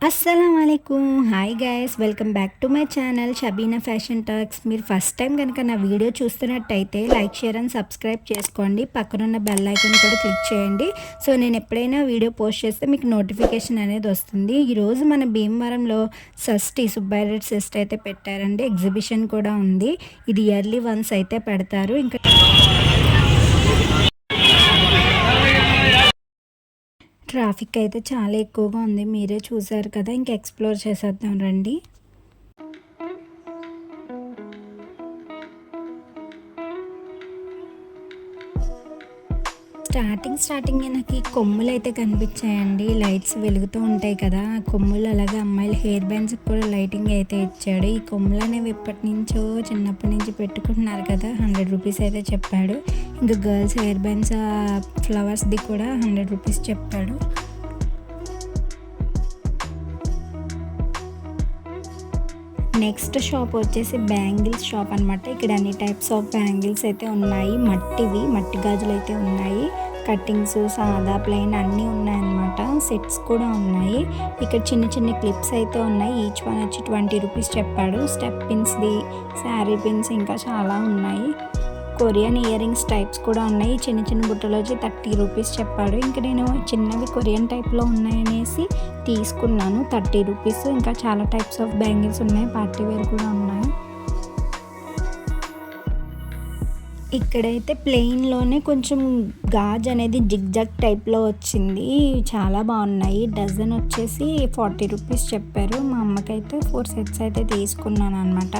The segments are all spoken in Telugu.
అస్సలాముఅలైకుం. Hi guys, welcome back to my channel Shabeena fashion talks. మీరు ఫస్ట్ టైం కనుక నా వీడియో చూస్తున్నట్టయితే లైక్, షేర్ అండ్ సబ్స్క్రైబ్ చేసుకోండి. పక్కనున్న బెల్ ఐకాన్ కూడా క్లిక్ చేయండి. సో నేను ఎప్పుడైనా వీడియో పోస్ట్ చేస్తే మీకు నోటిఫికేషన్ అనేది వస్తుంది. ఈరోజు మన భీమవరంలో షష్ఠి సుబ్బారెడ్డి షష్ఠి అయితే పెట్టారండి. ఎగ్జిబిషన్ కూడా ఉంది. ఇది ఇయర్లీ వన్స్ అయితే పెడతారు. ఇంకా ట్రాఫిక్ అయితే చాలా ఎక్కువగా ఉంది, మీరే చూసారు కదా. ఇంకా ఎక్స్ప్లోర్ చేసేద్దాం రండి. స్టార్టింగ్ నాకు ఈ కొమ్ములు అయితే కనిపించాయండి. లైట్స్ వెలుగుతూ ఉంటాయి కదా కొమ్ములు. అలాగే అమ్మాయిల హెయిర్ బ్యాండ్స్కి కూడా లైటింగ్ అయితే ఇచ్చాడు. ఈ కొమ్ములు అనేవి ఎప్పటి నుంచో చిన్నప్పటి నుంచి పెట్టుకుంటున్నారు కదా. 100 రూపీస్ అయితే చెప్పాడు. ఇంకా గర్ల్స్ హెయిర్ బ్యాండ్స్ ఫ్లవర్స్ది కూడా 100 రూపీస్ చెప్పాడు. నెక్స్ట్ షాప్ వచ్చేసి బ్యాంగిల్స్ షాప్ అనమాట. ఇక్కడ అన్ని టైప్స్ ఆఫ్ బ్యాంగిల్స్ అయితే ఉన్నాయి. మట్టి గాజులు అయితే ఉన్నాయి. కట్టింగ్స్, సాదా, ప్లెయిన్ అన్నీ ఉన్నాయన్నమాట. సెట్స్ కూడా ఉన్నాయి. ఇక్కడ చిన్న క్లిప్స్ అయితే ఉన్నాయి. ఈచ్ వన్ వచ్చి 20 రూపీస్ చెప్పాడు. స్టెప్ పిన్స్ది, శారీ పిన్స్ ఇంకా చాలా ఉన్నాయి. కొరియన్ ఇయర్ రింగ్స్ టైప్స్ కూడా ఉన్నాయి. చిన్న బుట్టలు వచ్చి 30 రూపీస్ చెప్పాడు. ఇంకా నేను చిన్నవి కొరియన్ టైప్లో ఉన్నాయనేసి తీసుకున్నాను. 30 రూపీస్. ఇంకా చాలా టైప్స్ ఆఫ్ బ్యాంగిల్స్ ఉన్నాయి. పార్టీ వేర్ కూడా ఉన్నాయి. ఇక్కడైతే ప్లెయిన్లోనే కొంచెం గాజ్ అనేది జిగ్జాగ్ టైప్లో వచ్చింది. చాలా బాగున్నాయి. డజన్ వచ్చేసి 40 రూపీస్ చెప్పారు. మా అమ్మకైతే 4 సెట్స్ అయితే తీసుకున్నాను అనమాట.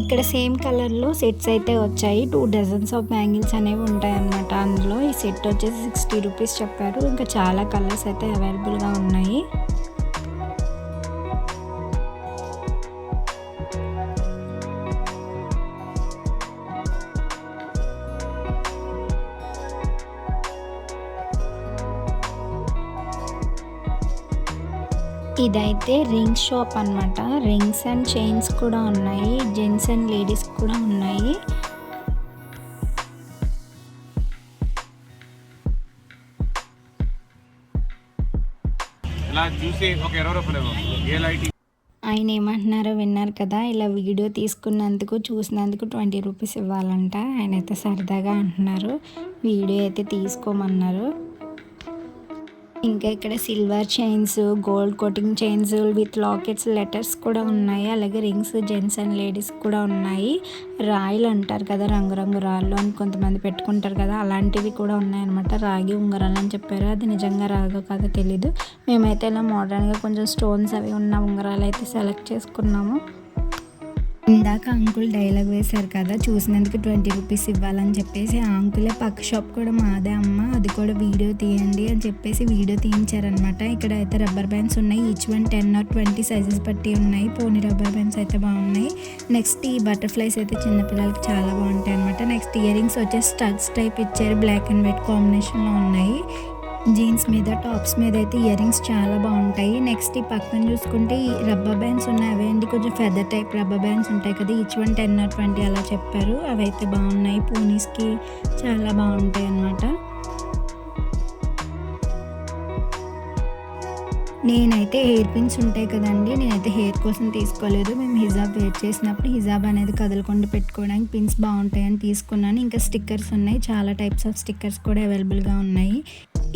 ఇక్కడ సేమ్ కలర్లో సెట్స్ అయితే వచ్చాయి. 2 డజన్స్ ఆఫ్ బ్యాంగిల్స్ అనేవి ఉంటాయి అన్నమాట. అందులో ఈ సెట్ వచ్చేసి 60 రూపీస్ చెప్పారు. ఇంకా చాలా కలర్స్ అయితే అవైలబుల్గా ఉన్నాయి. ఇదైతే రింగ్స్ షాప్ అనమాట. రింగ్స్ అండ్ చైన్స్ కూడా ఉన్నాయి. జెంట్స్ అండ్ లేడీస్ కూడా ఉన్నాయి. ఆయన ఏమంటున్నారో విన్నారు కదా. ఇలా వీడియో తీసుకున్నందుకు, చూసినందుకు 20 రూపీస్ ఇవ్వాలంట. ఆయన అయితే సరదాగా అంటున్నారు. వీడియో అయితే తీసుకోమన్నారు. ఇంకా ఇక్కడ silver chains, gold coating chains with lockets, letters కూడా ఉన్నాయి. అలాగే రింగ్స్ జెంట్స్ అండ్ లేడీస్ కూడా ఉన్నాయి. రాయిలు అంటారు కదా, రంగురంగు రాళ్ళు అని కొంతమంది పెట్టుకుంటారు కదా, అలాంటివి కూడా ఉన్నాయన్నమాట. రాగి ఉంగరాలు అని చెప్పారు. అది నిజంగా రాగో కాదో తెలీదు. మేమైతే ఇలా మోడర్న్గా కొంచెం స్టోన్స్ అవి ఉన్న ఉంగరాలు అయితే సెలెక్ట్ చేసుకున్నాము. ఇందాక అంకుల్ డైలాగ్ వేశారు కదా, చూసినందుకు 20 రూపీస్ ఇవ్వాలని చెప్పేసి. ఆ అంకులే పక్క షాప్ కూడా మాదే అమ్మ, అది కూడా వీడియో తీయండి అని చెప్పేసి వీడియో తీయించారనమాట. ఇక్కడ అయితే రబ్బర్ బ్యాండ్స్ ఉన్నాయి. ఈచ్ వన్ 10 or 20 సైజెస్ బట్టి ఉన్నాయి. పోనీ రబ్బర్ బ్యాండ్స్ అయితే బాగున్నాయి. నెక్స్ట్ ఈ బటర్ఫ్లైస్ అయితే చిన్నపిల్లలకి చాలా బాగుంటాయి అనమాట. నెక్స్ట్ ఇయర్ రింగ్స్ వచ్చేసి స్టడ్స్ టైప్ ఇచ్చారు. బ్లాక్ అండ్ వైట్ కాంబినేషన్లో ఉన్నాయి. జీన్స్ మీద, టాప్స్ మీద అయితే ఇయర్ రింగ్స్ చాలా బాగుంటాయి. నెక్స్ట్ ఈ పక్కన చూసుకుంటే ఈ రబ్బర్ బ్యాండ్స్ ఉన్నాయి. అవి అండి కొంచెం ఫెదర్ టైప్ రబ్బర్ బ్యాండ్స్ ఉంటాయి కదా, ఈచ్ వన్ 10 or 20 అలా చెప్పారు. అవి అయితే బాగున్నాయి. పోనీస్కి చాలా బాగుంటాయి అన్నమాట. నేనైతే హెయిర్ పిన్స్ ఉంటాయి కదండి, నేనైతే హెయిర్ కోసం తీసుకోలేదు. మేము హిజాబ్ వేర్ చేసినప్పుడు హిజాబ్ అనేది కదలకుండా పెట్టుకోవడానికి పిన్స్ బాగుంటాయని తీసుకున్నాను. ఇంకా స్టిక్కర్స్ ఉన్నాయి. చాలా టైప్స్ ఆఫ్ స్టిక్కర్స్ కూడా అవైలబుల్గా ఉన్నాయి.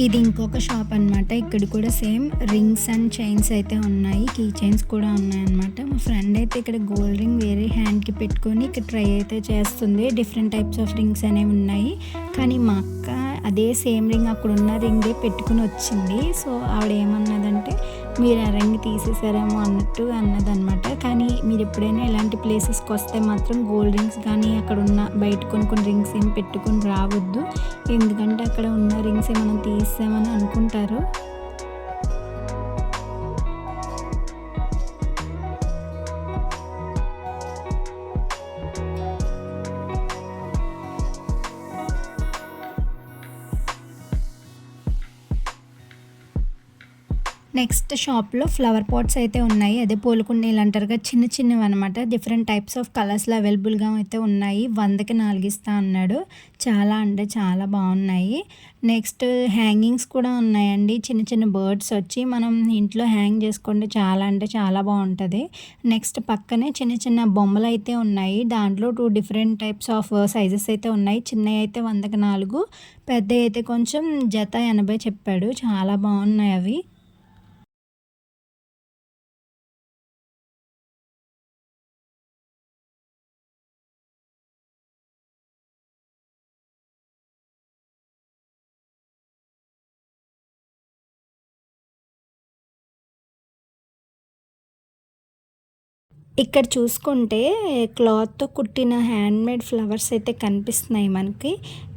ఇది ఇంకొక షాప్ అనమాట. ఇక్కడ కూడా సేమ్ రింగ్స్ అండ్ చైన్స్ అయితే ఉన్నాయి. కీ చైన్స్ కూడా ఉన్నాయన్నమాట. మా ఫ్రెండ్ అయితే ఇక్కడ గోల్డ్ రింగ్ వేరే హ్యాండ్కి పెట్టుకొని ఇక్కడ ట్రై అయితే చేస్తుంది. డిఫరెంట్ టైప్స్ ఆఫ్ రింగ్స్ అనేవి ఉన్నాయి. కానీ మా అక్క అదే సేమ్ రింగ్, అక్కడ ఉన్న రింగే పెట్టుకుని వచ్చింది. సో ఆవిడ ఏమన్నదంటే, మీరు ఆ రింగ్ తీసేసారేమో అన్నట్టు అన్నదన్నమాట. కానీ మీరు ఎప్పుడైనా ఇలాంటి ప్లేసెస్కి వస్తే మాత్రం గోల్డ్ రింగ్స్ కానీ అక్కడ ఉన్న బయట కొన్ని రింగ్స్ ఏం పెట్టుకుని రావద్దు. ఎందుకంటే అక్కడ ఉన్న రింగ్స్ మనం తీసామని అనుకుంటారు. నెక్స్ట్ షాప్‌లో ఫ్లవర్ పాట్స్ అయితే ఉన్నాయి. అదే పూలకుండీలు అంటారుగా చిన్న చిన్నవి అనమాట. డిఫరెంట్ టైప్స్ ఆఫ్ కలర్స్‌లో అవైలబుల్‌గా అయితే ఉన్నాయి. 100కి 4 ఇస్తా అన్నాడు. చాలా అంటే చాలా బాగున్నాయి. నెక్స్ట్ హ్యాంగింగ్స్ కూడా ఉన్నాయండి. చిన్న చిన్న బర్డ్స్ వచ్చి మనం ఇంట్లో హ్యాంగ్ చేసుకుంటే చాలా అంటే చాలా బాగుంటది. నెక్స్ట్ పక్కనే చిన్న చిన్న బొమ్మలైతే ఉన్నాయి. దాంట్లో 2 డిఫరెంట్ టైప్స్ ఆఫ్ సైజెస్ అయితే ఉన్నాయి. చిన్నయి అయితే 100కి 4, పెద్దయి అయితే కొంచెం జత 80 చెప్పాడు. చాలా బాగున్నాయి అవి. ఇక్కడ చూసుకుంటే క్లాత్‌తో కుట్టిన హ్యాండ్‌మేడ్ ఫ్లవర్స్ అయితే కనిపిస్తున్నాయి మనకి.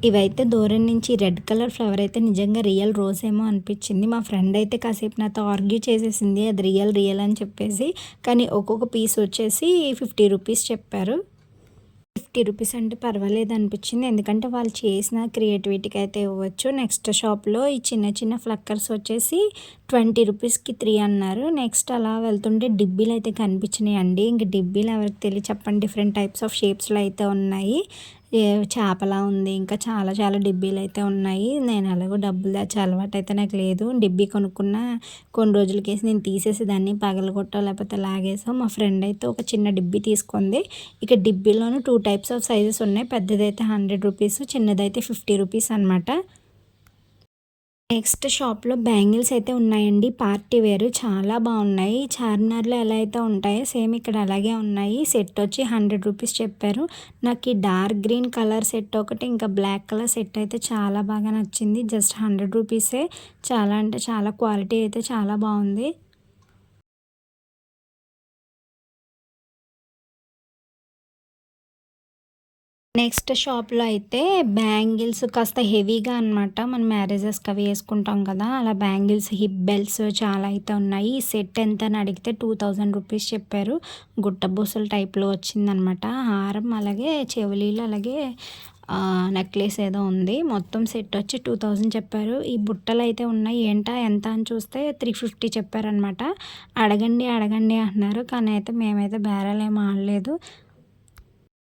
ఇవైతే దూరం నుంచి రెడ్ కలర్ ఫ్లవర్ అయితే నిజంగా రియల్ రోజ్ ఏమో అనిపించింది. మా ఫ్రెండ్ అయితే కాసేపు నాతో ఆర్గ్యూ చేసేసింది. అది రియల్ రియల్ అని చెప్పేసి. కానీ ఒక్కొక్క పీస్ వచ్చేసి 50 రూపీస్ చెప్పారు. 50 రూపీస్ అంటే పర్వాలేదు అనిపించింది. ఎందుకంటే వాళ్ళు చేసిన క్రియేటివిటీకి అయితే ఇవ్వచ్చు. నెక్స్ట్ షాప్‌లో ఈ చిన్న చిన్న ఫ్లక్కర్స్ వచ్చేసి 20 రూపీస్‌కి 3 అన్నారు. నెక్స్ట్ అలా వెళ్తుంటే డిబ్బీలు అయితే కనిపించినాయండి. ఇంక డిబ్బీలు ఎవరికి తెలియ చెప్పండి, డిఫరెంట్ టైప్స్ ఆఫ్ షేప్స్‌లో అయితే ఉన్నాయి. చేపలా ఉంది. ఇంకా చాలా చాలా డిబ్బీలైతే ఉన్నాయి. నేను ఎలాగో డబ్బులు దాచే అలవాటైతే నాకు లేదు. డిబ్బీ కొనుక్కున్న కొన్ని రోజులకేసి నేను తీసేసి దాన్ని పగలగొట్టో లేకపోతే లాగేసో మా ఫ్రెండ్ అయితే ఒక చిన్న డిబ్బీ తీసుకుంది. ఇక డిబ్బీలోను 2 టైప్స్ ఆఫ్ సైజెస్ ఉన్నాయి. పెద్దదైతే 100 రూపీస్, చిన్నదైతే 50 రూపీస్ అనమాట. నెక్స్ట్ షాప్‌లో బ్యాంగిల్స్ అయితే ఉన్నాయండి. పార్టీ వేర్ చాలా బాగున్నాయి. చార్మినార్‌లో ఎలా అయితే ఉంటాయో సేమ్ ఇక్కడ అలాగే ఉన్నాయి. సెట్ వచ్చి 100 రూపీస్ చెప్పారు. నాకు ఈ డార్క్ గ్రీన్ కలర్ సెట్ ఒకటి, ఇంకా బ్లాక్ కలర్ సెట్ అయితే చాలా బాగా నచ్చింది. జస్ట్ 100 రూపీసే. చాలా అంటే చాలా క్వాలిటీ అయితే చాలా బాగుంది. నెక్స్ట్ షాప్‌లో అయితే బ్యాంగిల్స్ కాస్త హెవీగా అనమాట. మనం మ్యారేజెస్‌కి అవి ఏసుకుంటాం కదా! అలా బ్యాంగిల్స్, హిప్ బెల్ట్స్ చాలా అయితే ఉన్నాయి. ఈ సెట్ ఎంత అని అడిగితే 2000 రూపీస్ చెప్పారు. గుట్టబూసల టైప్‌లో వచ్చిందనమాట. హారం అలాగే చెవులీలు అలాగే నెక్లెస్ ఏదో ఉంది. మొత్తం సెట్ వచ్చి 2000 చెప్పారు. ఈ బుట్టలైతే ఉన్నాయి. ఏంటా ఎంత అని చూస్తే 350 చెప్పారనమాట. అడగండి అడగండి అంటున్నారు. కానీ అయితే మేమైతే బేరాలేమి ఆడలేదు.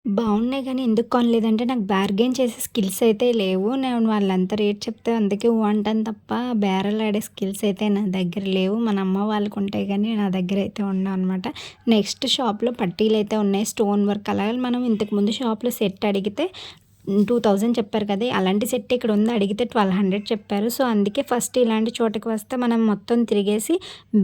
బావున్నాయి గానీ ఎందుకు కొనలేదంటే నాకు బార్గెయిన్ చేసే స్కిల్స్ అయితే లేవు. నేను వాళ్ళంత రేట్ చెప్తే అందుకే ఊ అంటాను తప్ప బేరాలాడే స్కిల్స్ అయితే నా దగ్గర లేవు. మన అమ్మ వాళ్ళకి ఉంటాయి గానీ నా దగ్గర అయితే ఉండవనమాట. నెక్స్ట్ షాప్‌లో పట్టీలైతే ఉన్నాయి. స్టోన్ వర్క్ అలాగే మనం ఇంతకుముందు షాప్‌లో సెట్ అడిగితే 2000 చెప్పారు కదా! అలాంటి సెట్ ఇక్కడ ఉంది. అడిగితే 1200 చెప్పారు. సో, అందుకే ఫస్ట్ ఇలాంటి చోటకి వస్తే మనం మొత్తం తిరిగేసి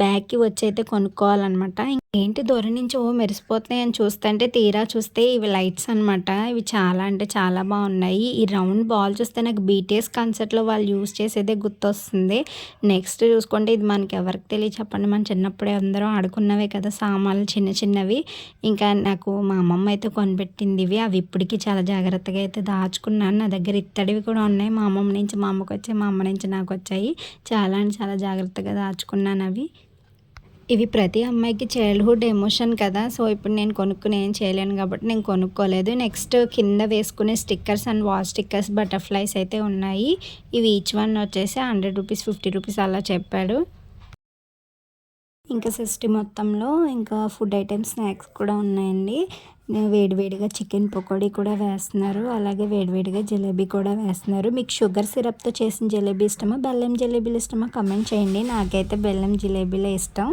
బ్యాక్‌కి వచ్చైతే కొనుక్కోవాలనమాట. ఏంటి దూరం నుంచి ఓ మెరిసిపోతున్నాయని చూస్తుంటే తీరా చూస్తే ఇవి లైట్స్ అనమాట. ఇవి చాలా అంటే చాలా బాగున్నాయి. ఈ రౌండ్ బాల్ చూస్తే నాకు బీటీఎస్ కన్సర్ట్‌లో వాళ్ళు యూజ్ చేసేదే గుర్తొస్తుంది. నెక్స్ట్ చూసుకుంటే ఇది మనకి ఎవరికి తెలియదు చెప్పండి. మన చిన్నప్పుడే అందరం ఆడుకున్నవే కదా సామాన్లు చిన్న చిన్నవి. ఇంకా నాకు మా అమ్మమ్మ అయితే కొనిపెట్టింది ఇవి. అవి ఇప్పటికి చాలా జాగ్రత్తగా అయితే దాచుకున్నాను. నా దగ్గర ఇత్తడివి కూడా ఉన్నాయి. మా అమ్మమ్మ నుంచి మా అమ్మకొచ్చాయి. మా అమ్మ నుంచి నాకొచ్చాయి. చాలా అంటే చాలా జాగ్రత్తగా దాచుకున్నాను అవి. ఇవి ప్రతి అమ్మాయికి చైల్డ్‌హుడ్ ఎమోషన్ కదా! సో, ఇప్పుడు నేను కొనుక్కొని ఏం చేయలేను కాబట్టి నేను కొనుక్కోలేదు. నెక్స్ట్ కింద వేసుకునే stickers and wall stickers, butterflies అయితే ఉన్నాయి. ఇవి ఈచ్ వన్ వచ్చేసి 100 రూపీస్, 50 రూపీస్ అలా చెప్పాడు. ఇంకా షష్ఠి మొత్తంలో ఇంకా ఫుడ్ ఐటెమ్స్, స్నాక్స్ కూడా ఉన్నాయండి. వేడివేడిగా చికెన్ పకోడీ కూడా వేస్తున్నారు. అలాగే వేడివేడిగా జిలేబీ కూడా వేస్తున్నారు. మీకు షుగర్ సిరప్‌తో చేసిన జిలేబీ ఇష్టమా? బెల్లం జిలేబీలు ఇష్టమా? కామెంట్ చేయండి. నాకైతే బెల్లం జిలేబీలే ఇష్టం.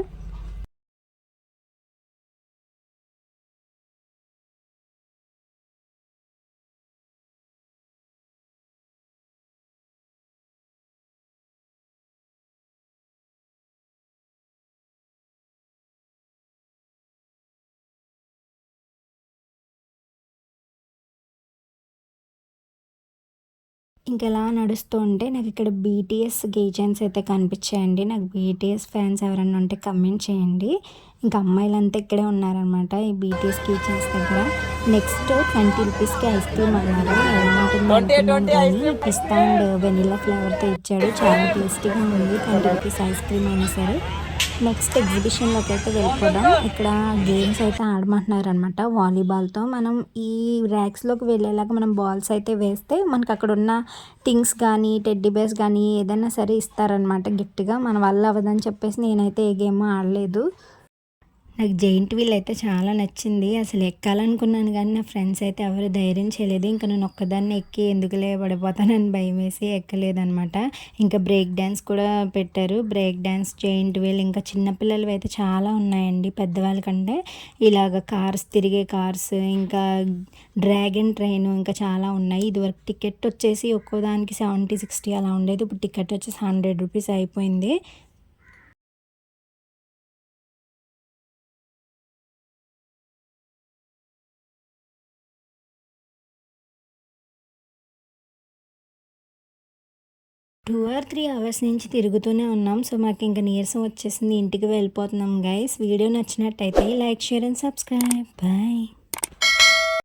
ఇంకలా నడుస్తూ ఉంటే నాకిక్కడ బీటీఎస్ కీ చైన్స్ అయితే కనిపించాయండి. నాకు బీటీఎస్ ఫ్యాన్స్ ఎవరైనా ఉంటే కమెంట్ చేయండి. ఇంకా అమ్మాయిలంతా ఇక్కడే ఉన్నారనమాట ఈ బీటీఎస్ కిచెన్స్ దగ్గర. నెక్స్ట్ 20 రూపీస్కి ఐస్ క్రీమ్ అన్నారు. ఎలా ఉంటుంది అనుకున్నాను కానీ పిస్తా అండ్ వెనిలా ఫ్లేవర్తో ఇచ్చాడు. చాలా టేస్టీగా ఉంది. 20 రూపీస్ ఐస్ క్రీమ్ అయినా సరే. నెక్స్ట్ ఎగ్జిబిషన్లోకి అయితే వెళ్ళిపోదాం. ఇక్కడ గేమ్స్ అయితే ఆడమంటున్నారు అనమాట. వాలీబాల్తో మనం ఈ ర్యాక్స్లోకి వెళ్ళేలాగా మనం బాల్స్ అయితే వేస్తే మనకు అక్కడ ఉన్న థింగ్స్ కానీ టెడ్డీ బేర్స్ కానీ ఏదైనా సరే ఇస్తారనమాట గిఫ్ట్గా. మన వల్ల అవ్వదని చెప్పేసి నేనైతే ఏ గేమ్ ఆడలేదు. నాకు జెయింట్ వీల్ అయితే చాలా నచ్చింది. అసలు ఎక్కాలనుకున్నాను కానీ నా ఫ్రెండ్స్ అయితే ఎవరు ధైర్యం చేయలేదు. ఇంకా నేను ఒక్కదాన్ని ఎక్కి ఎందుకులే పడిపోతానని భయం వేసి ఎక్కలేదనమాట. ఇంకా బ్రేక్ డ్యాన్స్ కూడా పెట్టారు. బ్రేక్ డ్యాన్స్, జెయింట్ వీల్, ఇంకా చిన్నపిల్లలు అయితే చాలా ఉన్నాయండి పెద్దవాళ్ళ కంటే. ఇలాగ కార్స్, తిరిగే కార్స్, ఇంకా డ్రాగన్ ట్రైన్, ఇంకా చాలా ఉన్నాయి. ఇదివరకు టికెట్ వచ్చేసి ఒక్కోదానికి 70-60 అలా ఉండేది. ఇప్పుడు టికెట్ వచ్చేసి 100 రూపీస్ అయిపోయింది. 2 or 3 అవర్స్ నుంచి తిరుగుతూనే ఉన్నాం. సో మాకు ఇంకా నీరసం వచ్చేసింది. ఇంటికి వెళ్ళిపోతున్నాం గైస్. వీడియో నచ్చినట్టయితే like, share and subscribe. Bye.